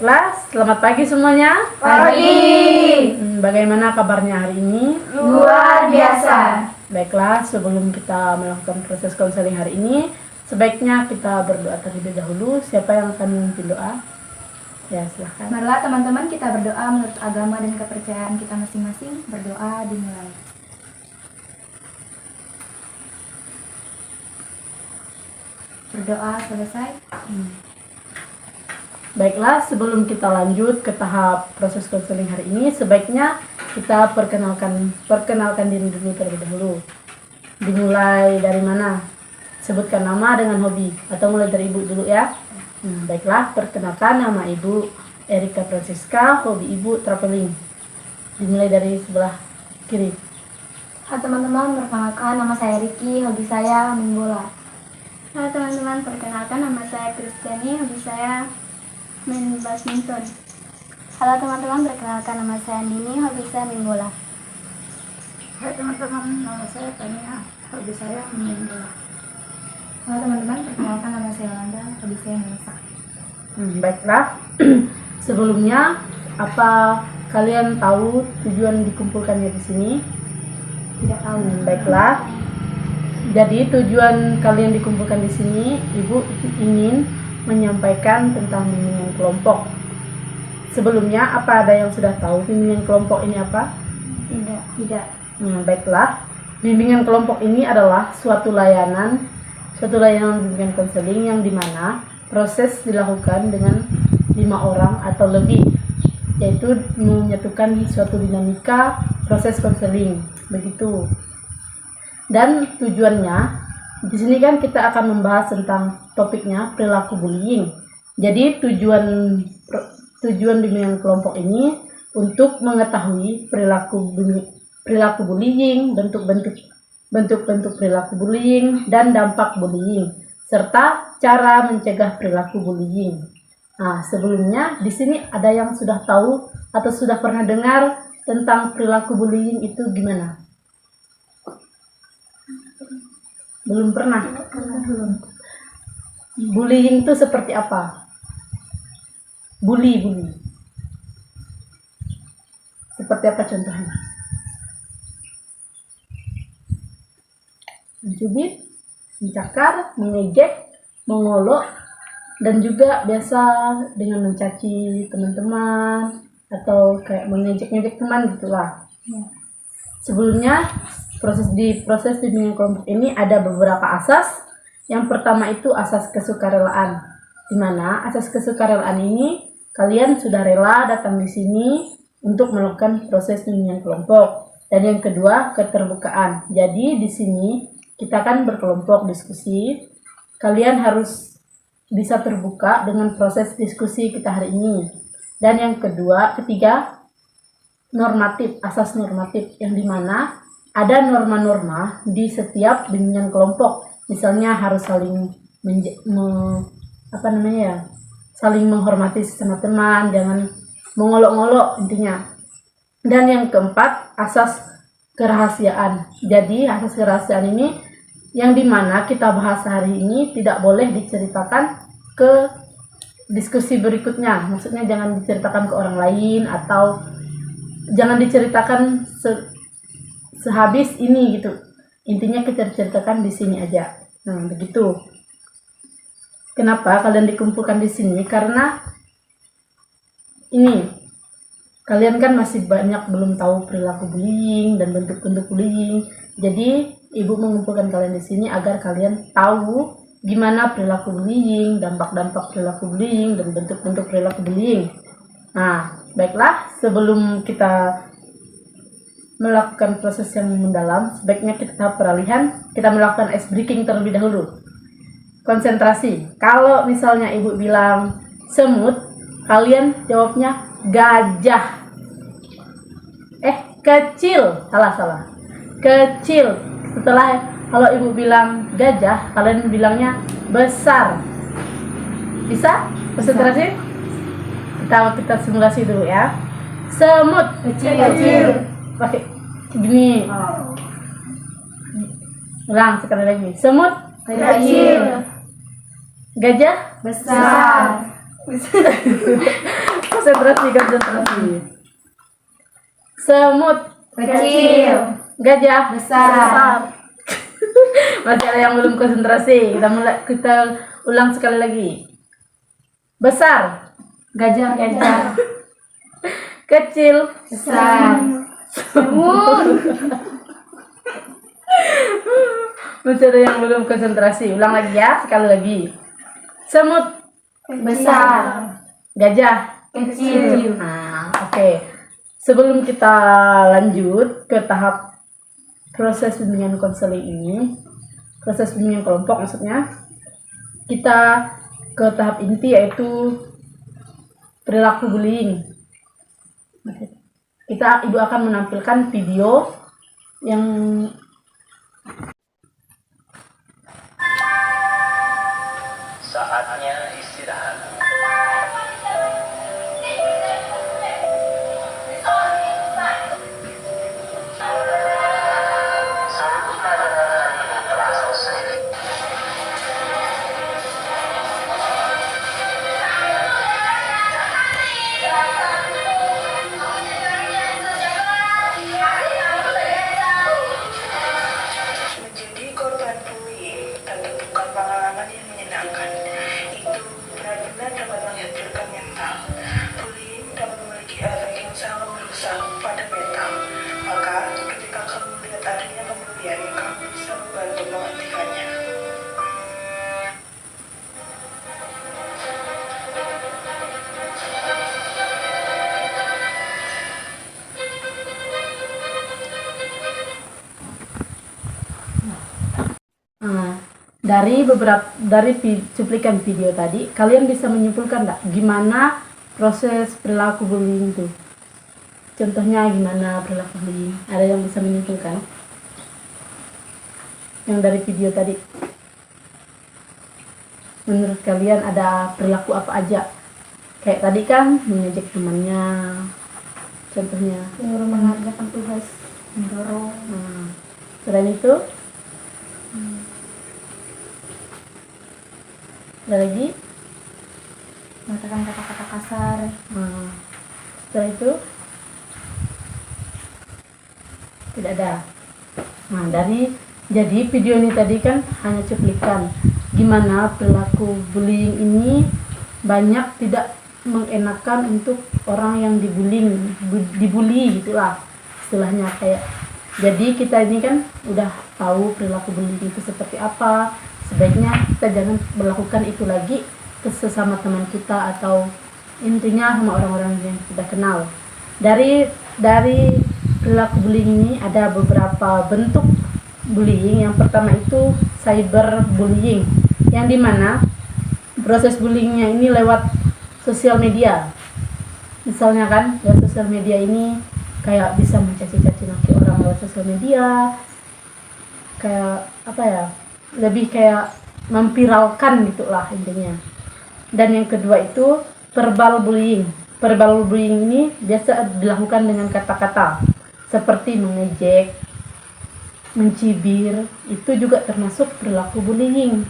Baiklah, selamat pagi semuanya. Pagi. Bagaimana kabarnya hari ini? Luar biasa. Baiklah, sebelum kita melakukan proses konseling hari ini, sebaiknya kita berdoa terlebih dahulu. Siapa yang akan memimpin doa? Ya, silahkan. Marilah teman-teman kita berdoa menurut agama dan kepercayaan kita masing-masing. Berdoa dimulai. Berdoa selesai. Baiklah, sebelum kita lanjut ke tahap proses konseling hari ini, sebaiknya kita perkenalkan diri dulu terlebih dahulu. Dimulai dari mana? Sebutkan nama dengan hobi, atau mulai dari ibu dulu ya. Baiklah, perkenalkan, nama ibu Erika Francisca, hobi ibu traveling. Dimulai dari sebelah kiri. Halo teman-teman, perkenalkan nama saya Riki, hobi saya main bola. Halo teman-teman, perkenalkan nama saya Kristiani, hobi saya main badminton. Halo teman-teman, perkenalkan nama saya Nini, hobi saya main bola. Halo teman-teman, nama saya Tania, hobi saya main bola. Halo teman-teman, perkenalkan nama saya Yolanda, hobi saya memasak. Baiklah, sebelumnya apa kalian tahu tujuan dikumpulkannya di sini? Tidak tahu. Baiklah. Jadi tujuan kalian dikumpulkan di sini, ibu ingin menyampaikan tentang bimbingan kelompok. Sebelumnya, apa ada yang sudah tahu bimbingan kelompok ini apa? Tidak. Baiklah. Bimbingan kelompok ini adalah suatu layanan bimbingan konseling yang dimana proses dilakukan dengan 5 orang atau lebih, yaitu menyatukan suatu dinamika proses konseling, begitu. Dan tujuannya di sini kan kita akan membahas tentang topiknya perilaku bullying. Jadi tujuan bimbingan kelompok ini untuk mengetahui perilaku bullying, bentuk-bentuk perilaku bullying dan dampak bullying, serta cara mencegah perilaku bullying. Nah, sebelumnya di sini ada yang sudah tahu atau sudah pernah dengar tentang perilaku bullying itu gimana? Belum pernah? Belum. Bullying itu seperti apa? Bully. Seperti apa contohnya? Mencubit, mencakar, mengejek, mengolok, dan juga biasa dengan mencaci teman-teman atau kayak mengejek-ngejek teman gitulah. Sebelumnya proses bimbingan kelompok ini ada beberapa asas. Yang pertama itu asas kesukarelaan, di mana asas kesukarelaan ini kalian sudah rela datang di sini untuk melakukan proses bimbingan kelompok. Dan yang kedua, keterbukaan. Jadi di sini kita kan berkelompok diskusi. Kalian harus bisa terbuka dengan proses diskusi kita hari ini. Dan yang ketiga, normatif, asas normatif, yang dimana ada norma-norma di setiap bimbingan kelompok. Misalnya harus saling saling menghormati sesama teman, jangan mengolok-olok intinya. Dan yang keempat, asas kerahasiaan. Jadi asas kerahasiaan ini yang dimana kita bahas hari ini tidak boleh diceritakan ke diskusi berikutnya. Maksudnya jangan diceritakan ke orang lain atau jangan diceritakan sehabis ini gitu. Intinya kita ceritakan di sini aja. Nah, begitu. Kenapa kalian dikumpulkan di sini? Karena ini kalian kan masih banyak belum tahu perilaku bullying dan bentuk-bentuk bullying. Jadi, ibu mengumpulkan kalian di sini agar kalian tahu gimana perilaku bullying, dampak-dampak perilaku bullying dan bentuk-bentuk perilaku bullying. Nah, baiklah, sebelum kita melakukan proses yang mendalam, sebaiknya kita peralihan, kita melakukan ice breaking terlebih dahulu. Konsentrasi. Kalau misalnya ibu bilang semut, kalian jawabnya gajah. Kecil. Salah. Kecil. Setelah kalau ibu bilang gajah, kalian bilangnya besar. Bisa? Konsentrasi? Kita simulasi dulu ya. Semut kecil. Pakai gini. Ulang sekali lagi. Semut Kecil. Gajah Besar. Konsentrasi. Semut Kecil. gajah Besar. Masih ada yang belum konsentrasi. Kita ulang sekali lagi. Besar, Gajah. kecil, Besar. masih ada yang belum konsentrasi. Ulang lagi ya, sekali lagi. Semut, Besar. gajah. Kecil. Nah, oke. Sebelum kita lanjut ke tahap proses bimbingan konseling ini, proses bimbingan kelompok maksudnya, kita ke tahap inti yaitu perilaku bullying. Ibu akan menampilkan video yang Saatnya istirahat. Seluruh pelajaran hari ini telah selesai. Menjadi korban bullying tentu bukan pengalaman yang menyenangkan. Itu benar-benar dapat menghancurkan mental. Bullying dapat memiliki efek yang sangat merusak pada mental. Maka ketika kamu melihat adanya pembulian, kamu bisa membantu menghentikannya. Nah, cuplikan video tadi, kalian bisa menyimpulkan nggak gimana proses perilaku bullying itu? Contohnya gimana perilaku bullying? Ada yang bisa menyimpulkan? Yang dari video tadi, menurut kalian ada perilaku apa aja? Kayak tadi kan mengejek temannya, contohnya. Menyuruh mengerjakan tugas. Mendorong. Nah, selain itu, ada lagi. Mengatakan kata-kata kasar. Nah, setelah itu tidak ada. Nah, jadi video ini tadi kan hanya cuplikan gimana perilaku bullying ini banyak tidak mengenakan untuk orang yang dibully gitulah istilahnya kayak. Jadi kita ini kan udah tahu perilaku bullying itu seperti apa. Sebaiknya kita jangan melakukan itu lagi ke sesama teman kita atau intinya sama orang-orang yang kita kenal. Dari perilaku bullying ini ada beberapa bentuk bullying. Yang pertama itu cyberbullying, yang dimana proses bullyingnya ini lewat sosial media. Misalnya kan lewat sosial media ini kayak bisa mencaci-caci maki orang lewat sosial media, kayak apa ya, lebih kayak memviralkan gitulah intinya. Dan yang kedua itu verbal bullying. Verbal bullying ini biasa dilakukan dengan kata-kata seperti mengejek, mencibir, itu juga termasuk perilaku bullying.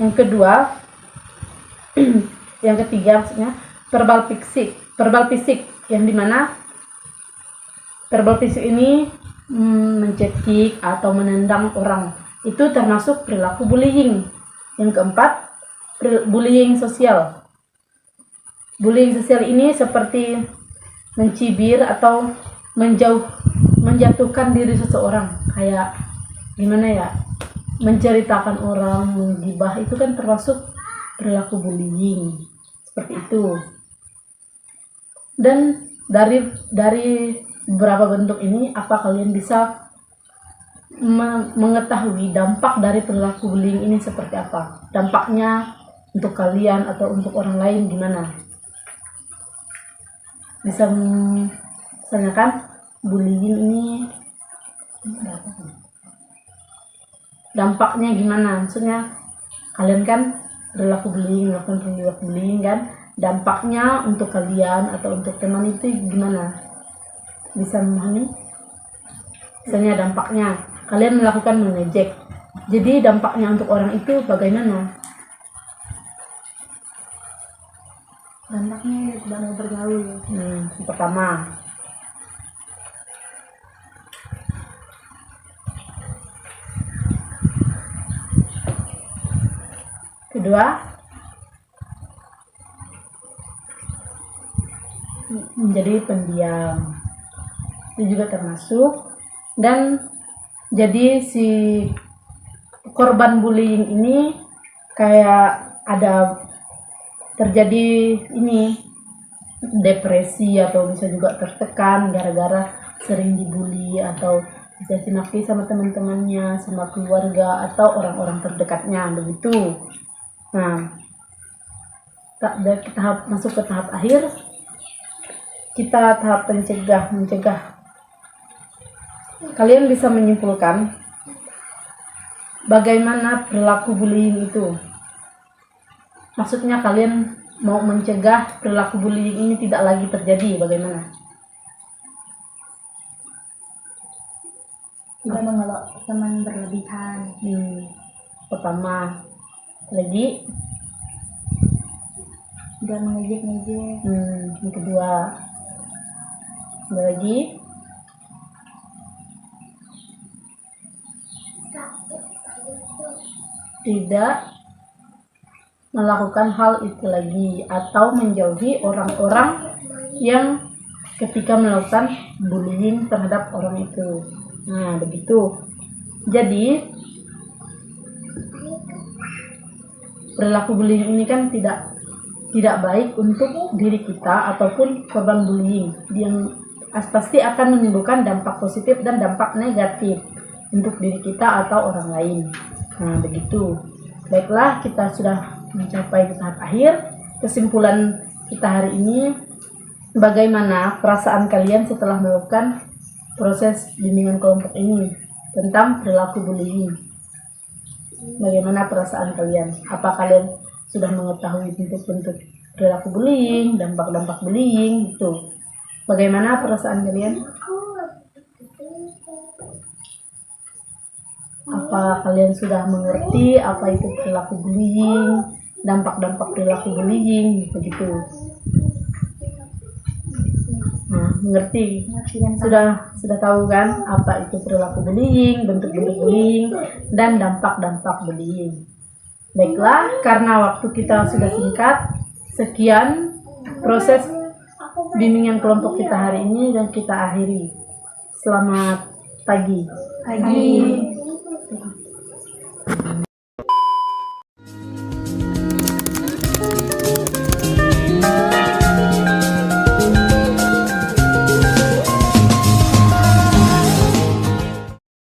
Yang kedua, yang ketiga maksudnya verbal fisik, yang dimana verbal fisik ini mencekik atau menendang orang, itu termasuk perilaku bullying. Yang keempat, bullying sosial. Bullying sosial ini seperti mencibir atau menjatuhkan diri seseorang, kayak gimana ya, menceritakan orang, menggibah, itu kan termasuk perilaku bullying seperti itu. Dan dari beberapa bentuk ini, apa kalian bisa mengetahui dampak dari perilaku bullying ini seperti apa? Dampaknya untuk kalian atau untuk orang lain gimana? Bisa misalnya kan bullying ini dampaknya gimana? Maksudnya kalian kan melakukan bullying kan, dampaknya untuk kalian atau untuk teman itu gimana? Bisa memahami? Misalnya dampaknya kalian melakukan mengejek, jadi dampaknya untuk orang itu bagaimana? Dampaknya tidak mau bergaul. Yang pertama. Kedua, menjadi pendiam. Itu juga termasuk. Dan jadi si korban bullying ini kayak ada terjadi ini depresi atau bisa juga tertekan gara-gara sering dibully atau dicaci maki sama teman-temannya, sama keluarga atau orang-orang terdekatnya begitu. Nah, tahap masuk ke tahap akhir, kita tahap mencegah. Kalian bisa menyimpulkan bagaimana perilaku bullying itu. Maksudnya kalian mau mencegah perilaku bullying ini tidak lagi terjadi, bagaimana? Tidak mengelak teman berlebihan. Pertama, lagi. Tidak mengejek-ngejek. Yang kedua, ada lagi. Tidak melakukan hal itu lagi atau menjauhi orang-orang yang ketika melakukan bullying terhadap orang itu. Nah, begitu. Jadi perilaku bullying ini kan tidak baik untuk diri kita ataupun korban bullying, yang pasti akan menimbulkan dampak positif dan dampak negatif untuk diri kita atau orang lain. Nah, begitu. Baiklah, kita sudah mencapai di tahap akhir. Kesimpulan kita hari ini, bagaimana perasaan kalian setelah melakukan proses bimbingan kelompok ini tentang perilaku bullying? Bagaimana perasaan kalian? Apa kalian sudah mengetahui bentuk-bentuk perilaku bullying, dampak-dampak bullying gitu? Bagaimana perasaan kalian? Apa kalian sudah mengerti apa itu perilaku bullying, dampak-dampak perilaku bullying begitu? Nah, mengerti? Sudah tahu kan apa itu perilaku bullying, bentuk-bentuk bullying, dan dampak-dampak bullying. Baiklah, karena waktu kita sudah singkat, sekian proses bimbingan kelompok kita hari ini dan kita akhiri. Selamat pagi. Pagi.